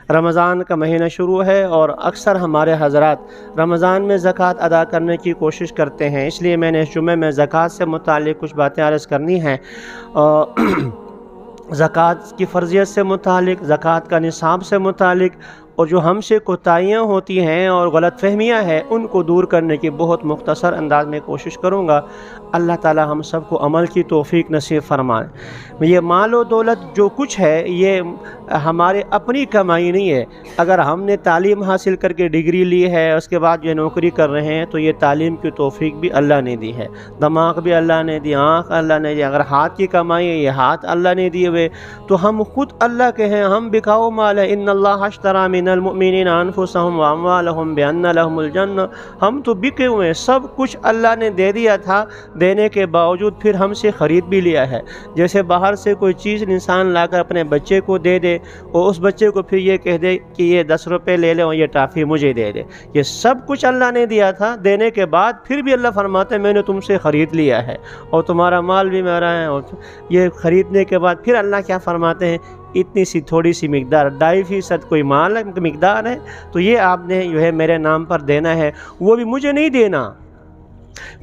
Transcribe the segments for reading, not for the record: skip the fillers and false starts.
رمضان کا مہینہ شروع ہے اور اکثر ہمارے حضرات رمضان میں زکوٰۃ ادا کرنے کی کوشش کرتے ہیں، اس لیے میں نے اس جمعے میں زکوٰۃ سے متعلق کچھ باتیں عرض کرنی ہیں۔ زکوٰۃ کی فرضیت سے متعلق، زکوٰۃ کا نصاب سے متعلق، اور جو ہم سے کوتاہیاں ہوتی ہیں اور غلط فہمیاں ہیں ان کو دور کرنے کی بہت مختصر انداز میں کوشش کروں گا۔ اللہ تعالی ہم سب کو عمل کی توفیق نصیب فرمائے۔ یہ مال و دولت جو کچھ ہے یہ ہمارے اپنی کمائی نہیں ہے۔ اگر ہم نے تعلیم حاصل کر کے ڈگری لی ہے، اس کے بعد جو نوکری کر رہے ہیں، تو یہ تعلیم کی توفیق بھی اللہ نے دی ہے، دماغ بھی اللہ نے دی، آنکھ اللہ نے دی۔ اگر ہاتھ کی کمائی ہے، یہ ہاتھ اللہ نے دیے ہوئے، تو ہم خود اللہ کے ہیں، ہم بکاؤ مال ہے۔ ان اللہ اشتری من المؤمنین انفسهم واموالهم بان لهم الجنہ، ہم تو بکے ہوئے ہیں، سب کچھ اللہ نے دے دیا تھا، دینے کے باوجود پھر ہم سے خرید بھی لیا ہے۔ جیسے باہر سے کوئی چیز انسان لا کر اپنے بچے کو دے دے اور اس بچے کو پھر یہ کہہ دے کہ یہ 10 روپے لے لے اور یہ ٹافی مجھے دے دے، یہ سب کچھ اللہ نے دیا تھا، دینے کے بعد پھر بھی اللہ فرماتا ہے میں نے تم سے خرید لیا ہے اور تمہارا مال بھی میرا ہے۔ اور یہ خریدنے کے بعد پھر اللہ کیا فرماتے ہیں، اتنی سی تھوڑی سی مقدار 2.5% کوئی مال مقدار ہے، تو یہ آپ نے جو ہے میرے نام پر دینا ہے، وہ بھی مجھے نہیں دینا۔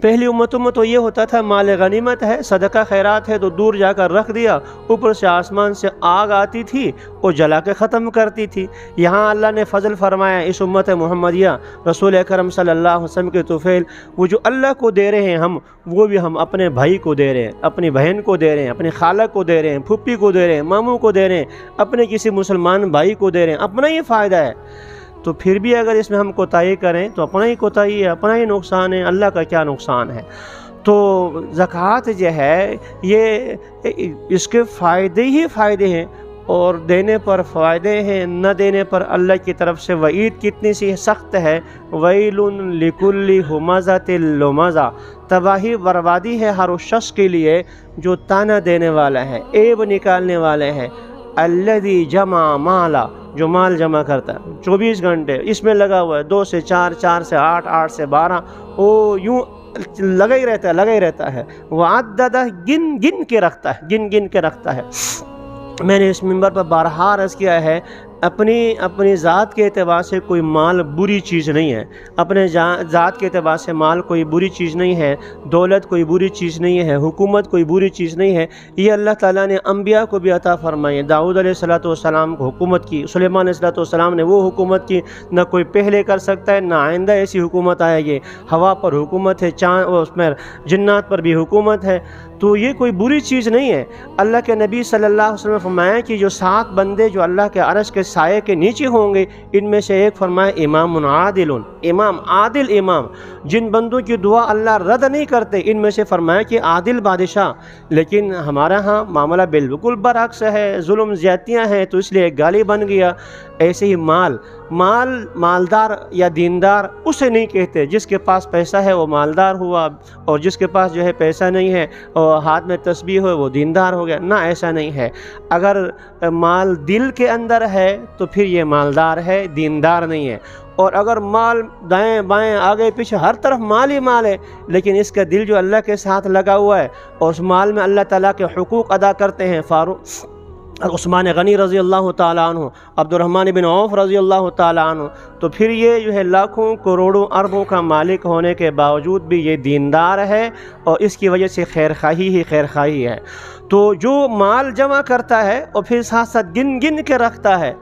پہلی امتوں میں تو یہ ہوتا تھا مال غنیمت ہے، صدقہ خیرات ہے تو دور جا کر رکھ دیا، اوپر سے آسمان سے آگ آتی تھی اور جلا کے ختم کرتی تھی۔ یہاں اللہ نے فضل فرمایا اس امت محمدیہ، رسول اکرم صلی اللہ علیہ وسلم کے طفیل، وہ جو اللہ کو دے رہے ہیں ہم، وہ بھی ہم اپنے بھائی کو دے رہے ہیں، اپنی بہن کو دے رہے ہیں، اپنی خالہ کو دے رہے ہیں، پھپھی کو دے رہے ہیں، ماموں کو دے رہے ہیں، اپنے کسی مسلمان بھائی کو دے رہے ہیں، اپنا ہی فائدہ ہے۔ تو پھر بھی اگر اس میں ہم کوتاہی کریں تو اپنا ہی کوتاہی ہے، اپنا ہی نقصان ہے، اللہ کا کیا نقصان ہے۔ تو زکوٰۃ جو ہے یہ اس کے فائدے ہی فائدے ہیں، اور دینے پر فائدے ہیں، نہ دینے پر اللہ کی طرف سے وعید کتنی سی سخت ہے۔ ویل لکل ہمزۃ لمزہ، تباہی بربادی ہے ہر اس شخص کے لیے جو تانا دینے والا ہے، عیب نکالنے والے ہے۔ الذی جمع مالا، جو مال جمع کرتا ہے 24 گھنٹے اس میں لگا ہوا ہے، 2 سے 4، 4 سے 8، 8 سے 12، وہ یوں لگا ہی رہتا ہے۔ وعددہ، گن کے رکھتا ہے۔ میں نے اس منبر پر بارہا عرض کیا ہے، اپنی ذات کے اعتبار سے کوئی مال بری چیز نہیں ہے، اپنے ذات کے اعتبار سے مال کوئی بری چیز نہیں ہے، دولت کوئی بری چیز نہیں ہے، حکومت کوئی بری چیز نہیں ہے۔ یہ اللہ تعالیٰ نے انبیاء کو بھی عطا فرمائی ہے۔ داؤد علیہ السلام کو حکومت کی، سلیمان علیہ السلام نے وہ حکومت کی، نہ کوئی پہلے کر سکتا ہے، نہ آئندہ ایسی حکومت آئے گی۔ ہوا پر حکومت ہے، چاند اس میں جنات پر بھی حکومت ہے، تو یہ کوئی بری چیز نہیں ہے۔ اللہ کے نبی صلی اللہ علیہ وسلم نے فرمایا کہ جو 7 بندے جو اللہ کے عرش کے سائے کے نیچے ہوں گے، ان میں سے ایک فرمایا امام عادل، عادل امام، جن بندوں کی دعا اللہ رد نہیں کرتے، ان میں سے فرمایا کہ عادل بادشاہ۔ لیکن ہمارا ہاں معاملہ بالکل برعکس ہے، ظلم زیادتیاں ہیں، تو اس لیے ایک گالی بن گیا۔ ایسے ہی مالدار یا دیندار اسے نہیں کہتے، جس کے پاس پیسہ ہے وہ مالدار ہوا، اور جس کے پاس جو ہے پیسہ نہیں ہے اور ہاتھ میں تسبیح ہو وہ دیندار ہو گیا، نہ ایسا نہیں ہے۔ اگر مال دل کے اندر ہے تو پھر یہ مالدار ہے، دیندار نہیں ہے۔ اور اگر مال دائیں بائیں آگے پیچھے ہر طرف مال ہی مال ہے، لیکن اس کا دل جو اللہ کے ساتھ لگا ہوا ہے اور اس مال میں اللہ تعالیٰ کے حقوق ادا کرتے ہیں، عثمان غنی رضی اللہ تعالیٰ عنہ، عبد الرحمن بن عوف رضی اللہ تعالیٰ عنہ، تو پھر یہ جو ہے لاکھوں کروڑوں اربوں کا مالک ہونے کے باوجود بھی یہ دیندار ہے، اور اس کی وجہ سے خیرخواہی ہے۔ تو جو مال جمع کرتا ہے اور پھر ساتھ ساتھ گن کے رکھتا ہے،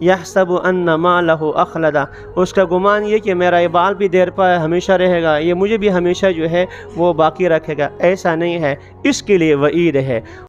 یحسب ان مالہ اخلدہ، اس کا گمان یہ کہ میرا یہ بال بھی دیر پا ہمیشہ رہے گا، یہ مجھے بھی ہمیشہ جو ہے وہ باقی رکھے گا، ایسا نہیں ہے، اس کے لیے وعید ہے۔